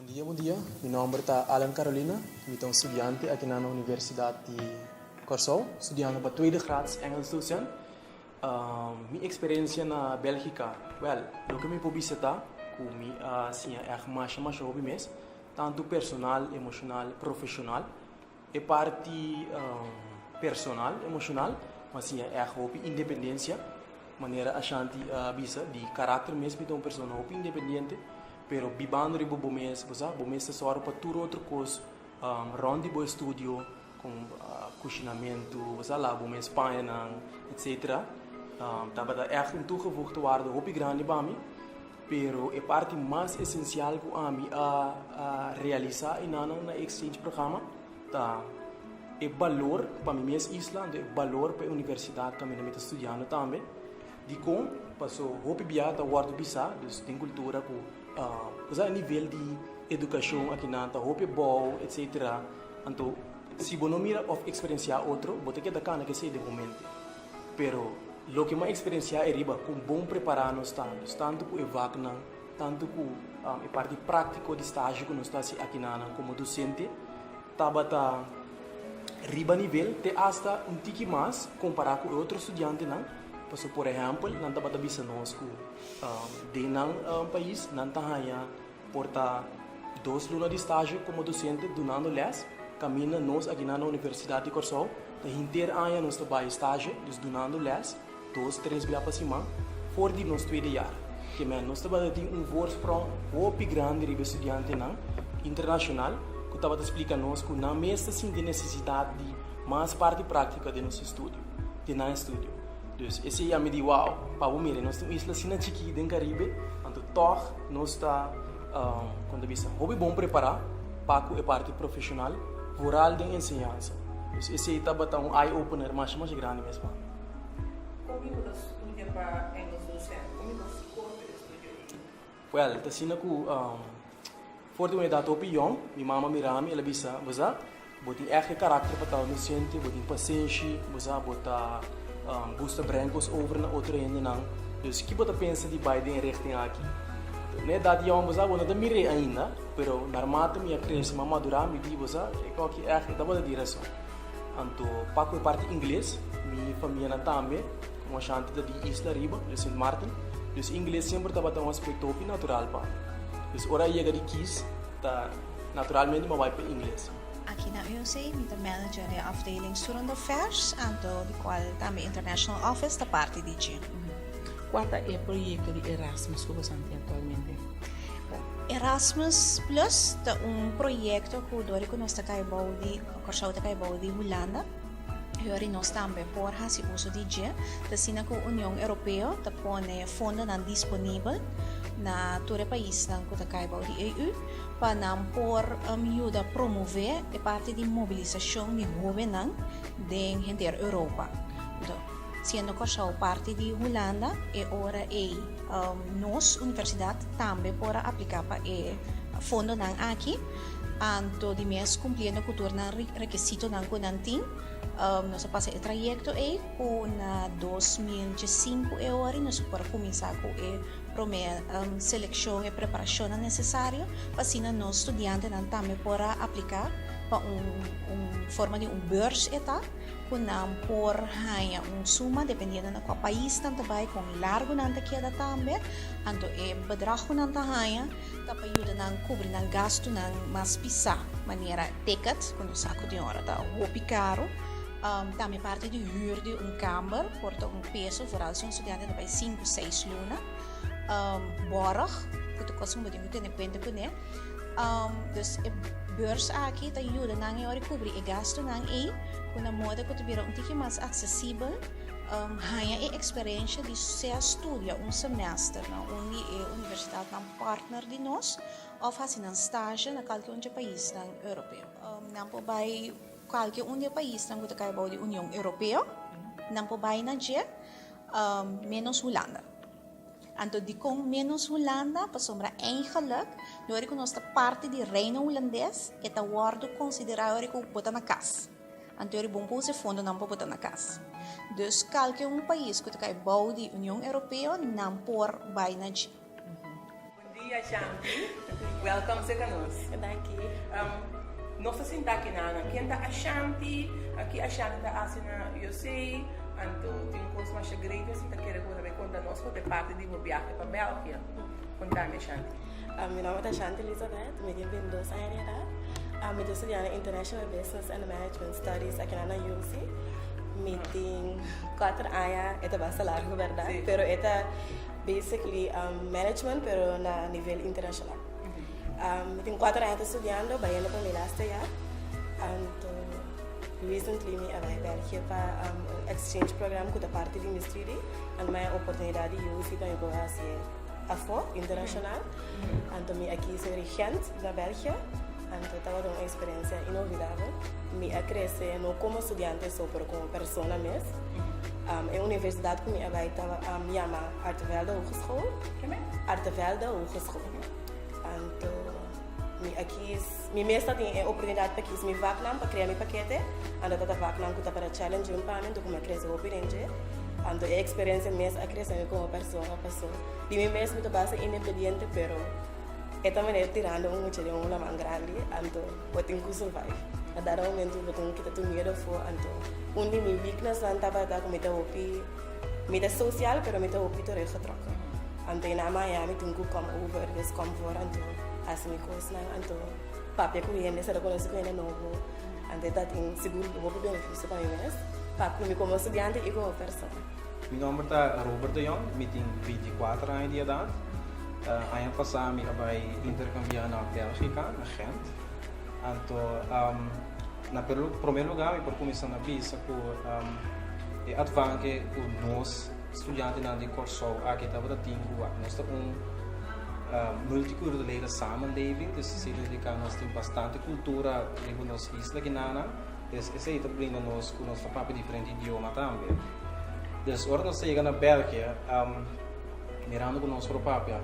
Bom dia. Meu nome é Alan Carolina. Eu sou estudante aqui na Universidade de Curaçao, estudando para tweede graads Engels docent. Minha experiência na Bélgica, o que me pude visitar, com assim, mais hobby mesmo, tanto personal, emocional, profissional, e parte personal, emocional, mas assim, hobby independência, maneira a gente visa de caráter mesmo, então pessoa hobby independente. Pero vivendo ribo bomês só para tudo outra coisa, ronde bo estudio com cozinamento, lá bomês paisnan, etc. Tava toegevoegde waarde hoop grande para mim, pero a parte mais essencial que a mim a realizar na exchange programa, tá é valor para mim mesmo Islândia, é valor para a universidade que eu estou estudando também. De como passou hoop biata waarde bisa, dus tem cultura com a nível de educação aqui na hope bom, etc. Então, se você não mira of experienciar outro, você tem que dar que seja de momento. Pero, lo que mais experienciar é riba com bom preparar nos tanto com evacna, tanto com a parte prática de estágio que nós está aqui na como docente, tabata riba nível te hasta tique mais comparar com outros estudiantes não. Por exemplo, nanta bata bisa nós que de país nanta haya porta 2 lunas de estágio como docente donando les camina nós aqui na Universidade de Curaçao da inteira ano nós trabalha estágio dus donando les 2-3 bila para cima for de nós tweede jaar que nós trabalha tem voorsprong hoop grande ribe estudante não internacional que estava explica nós que na mesta sim de necessidade de mais parte prática de nosso estudo de na estudo. Dus esse é me diz, uau, para o mire, nós temos isla sina chiquita em Caribe, então toch nós está quando bisa, hobby bom preparar para a parte profissional, rural de ensinança. Dus esse está batendo um eye opener mais grande mesmo. Como você estuda para Engels docent? Como você corre estudo? Well, tá sina que forte uma data opinião, minha mama mirami, ela bisa, você, botin echt karakter para tal docente, botin paciência, você botar busta brancos over na outra ende não. Dus que você pensa de Biden richting aqui? Né dado já vamos agora não mire ainda, pero normal minha cresce mas madurar me diz você é que é da boa direção. Então para a parte inglês, minha família também, como a gente da Isla Riba, de Saint Martin, dus inglês sempre estava um aspecto opi natural para. Dus ora ia de kies, tá naturalmente mas vai para inglês. Aqui na UC, eu manager da afdeling Student Affairs, do qual também International Office da parte de G. Qual é o projeto de Erasmus que você tem atualmente? Erasmus Plus é projeto que nós estamos de Holanda. E nós também por se uso de G, da sina que a Union Oropeo está põe fundo disponível na todo o país que está de EU para por ajuda a promover a parte de mobilização de hóbennan dentro da Europa. Então, sendo Curaçao parte de Holanda, e ora nossa universidade também pode aplicar para o fundo aqui, anto de mês cumprindo com os requisitos que nós nós passamos o trajeto com 2005 e agora nós podemos começar com a primeira seleção e preparação necessária para assim nós estudiantes também podem aplicar para forma de burs que não por ganhar suma dependendo do qual país tanto vai com largo não queda também então o bedrag que não ganha para ajudar a cobrir o gasto mais pisa maneira ticket quando saco de hora tá o caro também parte de huur de kamer porta peso vooral se estudante vai 5-6 luna borg que tu costa muito depende com né dus beurs aqui tá ajuda não é cobrir o gasto não com a moda que tu vira tique mais acessível ganha a experiência de ser estudia semestre onde a universidade é um partner de nós ou fazer stazje na qualquer país europeu não vai qualquer país que está da Union Oropeo não pode na G menos Holanda. Então, de com menos Holanda, para sombra eigenlijk, door que nós parte do reino holandês, é a word considerado que botar na casa. Então, é bom pôr fundo não botar na casa. Dus, qualquer país que está da União Europeia não pode na G. Bom dia, Shanti. Welcome sa kanus. Daqui. Nossa sinta aqui na quem tá a Shanti, aqui a Shanti tá assim na eu sei, anto tem coisa mais grave assim tá querendo também contar nós por parte de viagem para Bélgica. Conta-me, Shanti. Meu nome é Shanti Elizabeth, eu tenho 22 anos de idade. Eu estou estudando International Business and Management Studies aqui na UNC. Eu tenho 4 anos, é bastante largo, verdade? Mas é basically management, pero na nível internacional. Eu tenho 4 anos estudando, baiano para meu last year. Recently, eu fui para exchange program com a parte de indústria, e minha oportunidade de UNC também para fazer afo internacional. Então, eu aqui sou regente na Bélgica. Então, estava uma experiência inovável. Eu cresci não como estudante, só como pessoa mesmo. A universidade que eu estava me chama Artevelde Hogeschool. Artevelde Hogeschool. Então, aqui minha mesa tem a oportunidade para que me vacnam para criar meu paquete. Então, eu vacnam que para challenge um para mim, como eu cresci o opiniente. Então, a experiência mesmo a crescer como pessoa. De mim mesmo, eu estou independente, pero esta maneira tirando muito de uma mão grande, então eu tenho que survive. A dado momento eu tenho que ter medo for, então de minhas weakness não estava com meta social, pero meta opi to recht troca. Então na Miami tenho que come over, descomfort, então assim coisa, então papel que eu ainda será conhecido como novo, então tá tem seguro muito benefício para mim mesmo, para como estudante e como pessoa. Meu nome é Robert de Jong, eu tenho 24 anos de idade. Ano passado eu fui intercambiar na Bélgica, na Gent. Então, no primeiro lugar, eu comecei a visa com o advance que nós, estudiantes de Curaçao, aqui estava nós temos multicultural samenleving, então significa nós temos bastante cultura em nossa isla aqui na isso aí também nós com nosso próprio diferente idioma também. Então, agora nós chegamos na Bélgica, mirando com nosso próprio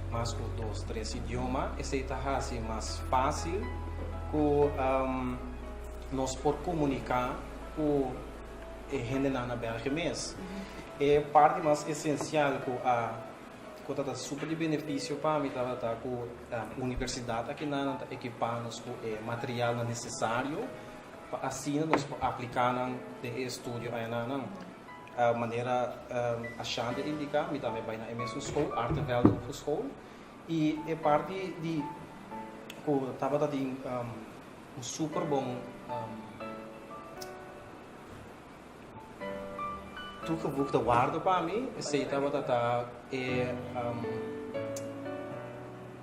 mais com 2, 3 idiomas, esse está assim mais fácil que nós podemos comunicar com a gente na Bélgica mesmo. É parte mais essencial que está super de benefício para mim, está com a universidade aqui na equipar-nos com o material necessário para assim nós aplicar no estudio aí na a maneira a chance indica, me também vai na MS School, Artevelde Hogeschool, e é parte de que estava tem super bom tudo que eu guardo para mim, sei estava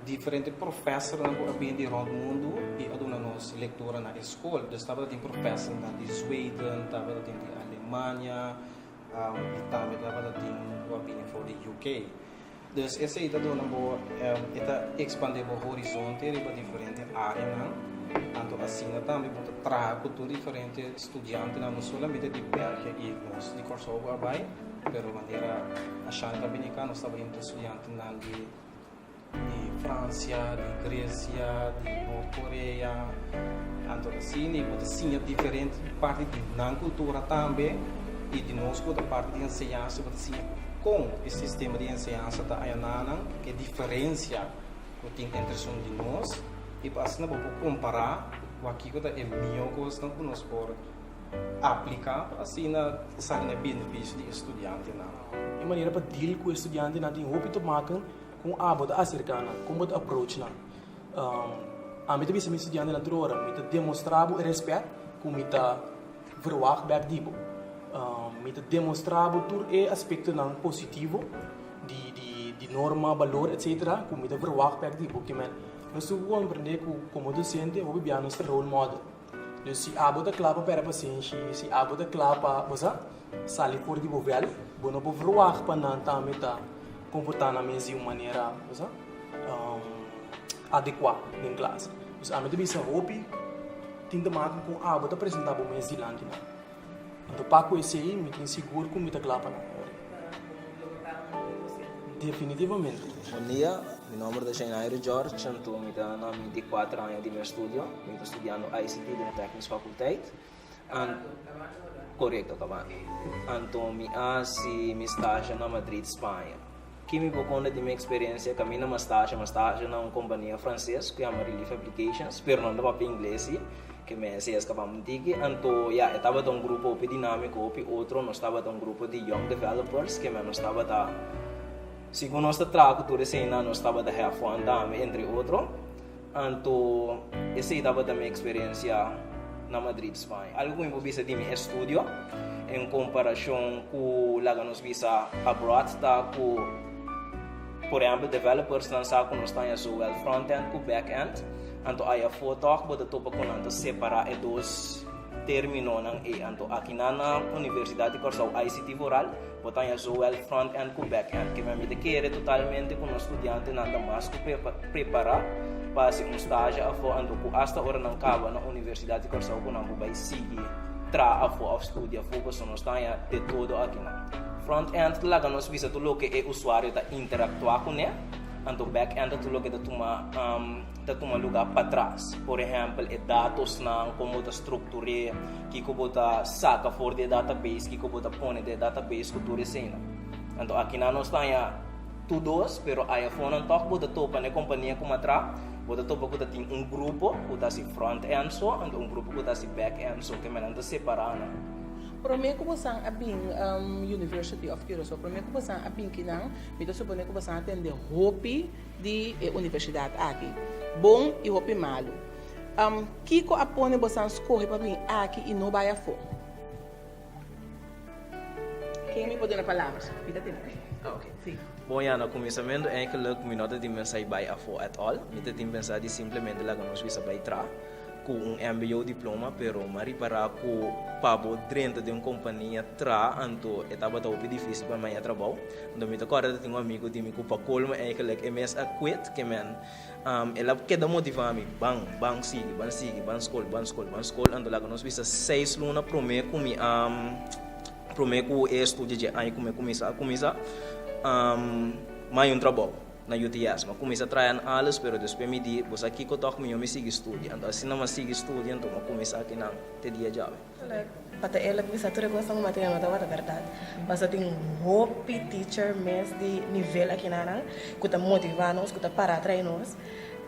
diferente professor na aprender ao mundo e a dona nossa leitura na escola, estava tem professor de Sweden, estava tem de Alemanha e também tem o opinião for the UK. Então, essa é a expandir o horizonte para diferentes áreas. Então, assim, também pode trazer cultura diferente estudantes, não somente de Bélgica e nós de Curaçao, mas de maneira achando também que nós estamos entre estudantes de França, de Grécia, de Norte-Coreia. Então, assim, pode ser diferente parte da cultura também. E de nós, da parte de ensinança, com o sistema de ensinança da Ayanana, que é a diferença que tem entre de nós, e assim para comparar com aquilo que é melhor coisa que nós podemos aplicar, assim, sair benefício de estudante. De maneira para deal com o estudante, não tem roupa tomar com a aba da acercana, como a approach. A mim também se me estudante na hora, me demonstrar o respeito, como me verwacht back dibo. Me demonstrar todo o aspecto positivo de norma, valor, etc. Como me verwacht back dibo, porque nós vamos aprender como docente, vamos ver nosso role model. Então, se a boa clapa para a paciente, se a boa clapa, você sai por de bovel, bom não pode verwacht para não também comportar na mesa de uma maneira, você adequada em classe. Então, a mim também se roupa tem que marcar com a boa apresentar para o mês de lá. Então, para conhecer aí, me tem seguro como está clapa na hora. Definitivamente. Bom dia, meu nome é Janeiro Jorge, eu tenho 24 anos de meu estudo, eu estou estudando ICT na Técnica Faculdade. Correto, acabado. Então, eu faço minha estágio na Madrid, Espanha. que me vou contar de minha experiência, caminho uma estágio na uma companhia francesa que chama Relief Applications, pero não dava para inglês, que me se escapava muito. Então, eu estava de um grupo dinâmico, outro nós estava de um grupo de young developers, que nós estava da segundo nossa trago, tudo isso ainda nós estava da have fun, entre outros. Então, essa estava da minha experiência na Madrid, Espanha. Algo que eu vi de meu estudio, em comparação com lá que nós vimos abroad, está com, por exemplo, developers não sabem que nós estamos o front-end com back-end. Então, aí a foto pode topa com separar os dois terminos. Então, aqui na Universidade de Curaçao, ICT Voral, botamos o front-end com back-end, que me quer totalmente com os estudiantes nada mais que preparar para um estágio a fora, então, hasta hora não acaba na Universidade de Curaçao, que não vai seguir a fora estudo, a focus nós estamos de todo aqui na front-end, lá que nós vimos tudo que o usuário está interactuar com ele. Então, back-end tudo que está toma lugar para trás. Por exemplo, dados como está estruturado, que como está saca fora do database, que como está põe do database que tudo isso. Então, aqui nós estamos todos, pero aí fora não toca para topa na companhia como atrás, para topa que tem grupo que está se front-end só, então grupo que está se back-end só, que me não está separado. Para mim, como você abing University of Curaçao, para mim, como você abing kinang, então supone que você atende hopi de universidade aqui, bom e hopi malo. Kiko apone você escolhe para mim aqui e não vai a fora. Quem me pode dar palavras? Pida tempo. Ok, sim. Bom, no começamento é que eu não tenho pensado vai a fora at all, eu tenho pensado simplesmente lá que nós vamos vai entrar com MBA diploma, pero mari para com pabo dentro de uma companhia então estava tão difícil para mim trabalhar. Então me tocou agora tenho amigo de mim que para colmo é que like MS a quit que man ela queda motivar me bang sigue ban school então lá nós visa 6 luna promete com estudo de aí começar mais um trabalho na UTS, mas comecei a trabalhar alles, pero depois me di, você aqui que toco me sigue estudo, então assim não me sigue estudo, então eu comecei aqui na te dia já. Para ela bisa tudo gosta de matéria não tá verdade, mas eu tenho hope teacher mes de nível aqui na, que tá motivar nós, que tá para treinar nós.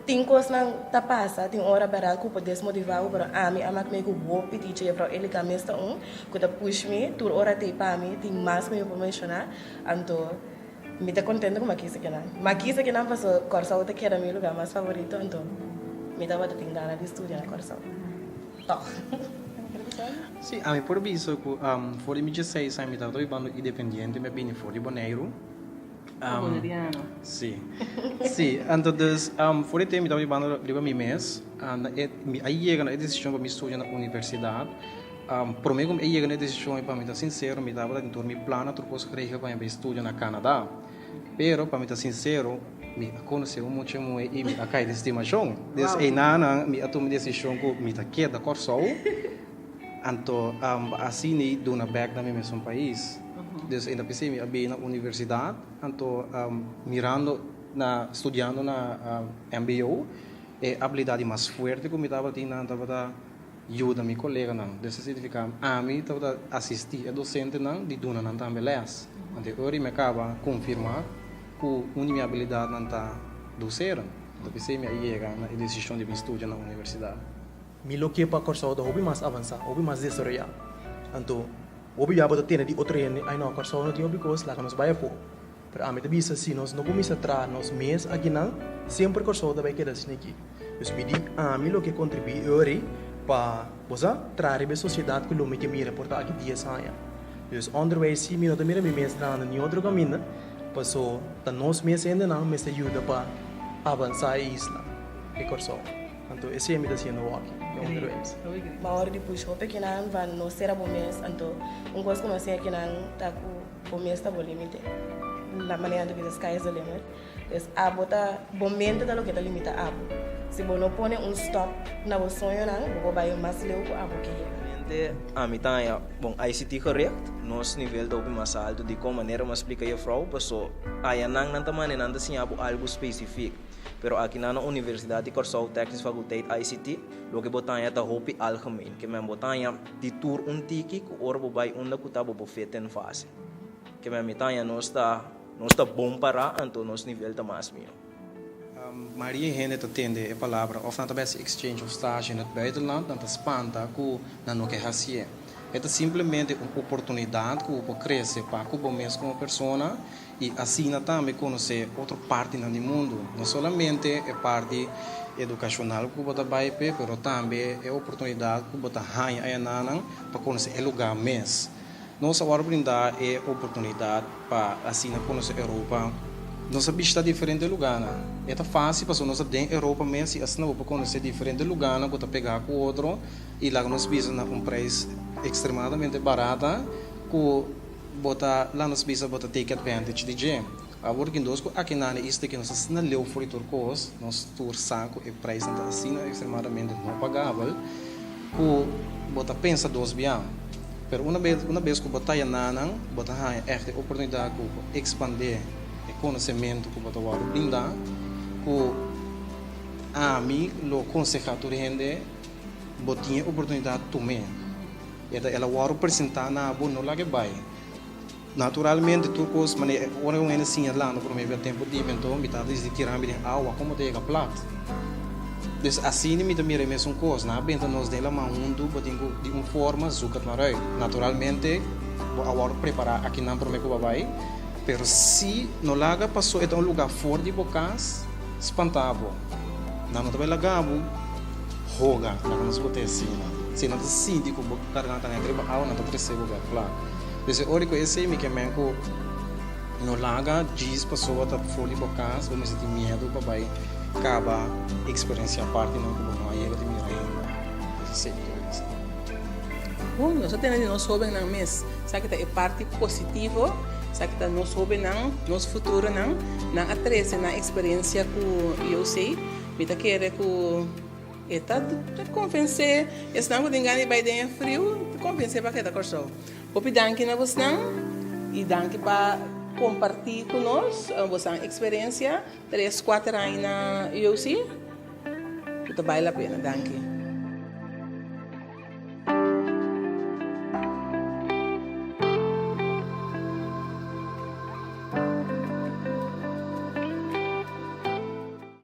Tem coisas não tá passa, tem hora para que pode desmotivar, pero a mim me que hope teacher para ele que mesmo que tá push me, tur hora te para mim, tem mais que me para mencionar, então me está contente com aqui que não. Mas aqui que não passou, Curaçao que era meu lugar mais favorito, então me estava tendo ganas de estudar na Curaçao. Tá. Sim, a mim por isso, for 2016, eu estava trabalhando independente, me vim fora de Bonaire. Bonaireano. Sim. Sim, então, for esse tempo, eu estava trabalhando para mim mês, aí chega a decisão para me estudar na universidade. Por mim, como eu cheguei na decisão, para mim estar sincero, me estava dando meu plano, depois creio para me estudar na Canadá. Pero, para mim estar sincero, me conheci muito e me acai de estimação. Desde aí, me tomei decisão que me está quieta da Curaçao. Então, assim, duna back na mesmo país. Desde ainda pensei me abrir na universidade, então, mirando estudando na MBA, é a habilidade mais forte que me estava tendo, ajuda meu colega não, desse significa a mim estava assistir a docente não de duna não também les, então hoje me acaba confirmar que a minha habilidade não está docente, então pensei me chega na decisão de me estudar na universidade. Me loquei para Curaçao da hobby mais avançado, hobby mais desarrollado, então hobby já pode ter de outro ano, aí não Curaçao não tinha because lá que nós vai for, pero a mim também se nós não começa a trazer nos mês aqui não, sempre Curaçao vai querer assim aqui, então me diz a mim lo que contribui hoje para você trazer a sociedade que o homem que mira por aqui dia saia. Então, underway se me não mira me mestrando em outro caminho, passou da nós mesmos ainda não, mas ajuda para avançar a isla, e Curaçao. Então, esse é me dizendo o aqui, underway. Mas hora de puxar porque não vai não ser bom mês, então coisa que nós aqui não tá com o mês tá bom limite. Na maneira de que sky is the limit, então bota bom momento da lo que tá limita se você não põe stop na o sonho não, você vai mais leu com a boquinha. A mim tá bom, ICT correto, nosso nível do mais alto de como maneira me explica a frau, passou aí não também não assim algo específico, pero aqui na Universidade de Curaçao Técnica Faculdade ICT, lo que botar é da hope algemeen, que me botar de tour tiki que ora vai onde que tá bo feita em fase, que me botar nós está nós está bom para então nosso nível está mais meu. Maria Hene atende a palavra of na tabela exchange of stage in het buitenland, dan te spanta ku na no que hasie. É simplesmente uma oportunidade que o crescer para o mesmo como pessoa e assim também conhecer outra parte do mundo, não somente a parte educacional que você vai ter, mas também é a oportunidade que você tem aí para conhecer o lugar mesmo. Nós agora brindar é oportunidade para assim conhecer a Europa. Nossa vista diferente de lugar, é fácil para nós dentro da Europa mesmo, assim não para conhecer diferente lugar, não para pegar com outro e lá nós visa preço extremadamente barato, que bota lá nós visa bota take advantage de gem. Agora que nós aqui na isto que nós não leu for turcos, nós tour saco e preço assim extremadamente não pagável, que bota pensa dois biam. Pero uma vez que bota na bota é oportunidade de expandir conhecimento que você vai brindar, que a mim, o conselho de gente, tinha oportunidade também. Ela vai apresentar na boa lá que vai. Naturalmente, tu coisa, mas agora eu ainda assim lá no primeiro tempo de evento, me tá dizendo tirar me de água como de a plata. Então assim me também é mesmo coisa, na benta nós dela mundo, botinho de uma forma zucat marai. Naturalmente, agora preparar aqui na primeiro que vai. Pero se no laga passou é um lugar fora de bocas, espantava. Não também lagabo, roga, não nos botei assim. Se não se de como carregar tanga greba, não tô crescendo lugar, claro. Desse hora que esse me que menco no laga diz passou a fora de bocas, vamos ter medo para vai acaba experiência parte não como aí ele me ainda. Esse Bom, nós temos nós hóbennan mês, sabe que é parte positiva. Sabe que nós hóbennan, nosso futuro não atrasa na experiência que eu sei, me tá querendo que está convencer, esse não tem ganho vai dar frio, convencer para que tá Curacao. Opi danke na você não e danke para compartilhar conosco a vossa experiência 3-4 anos na eu sei, tá vale a pena, danke.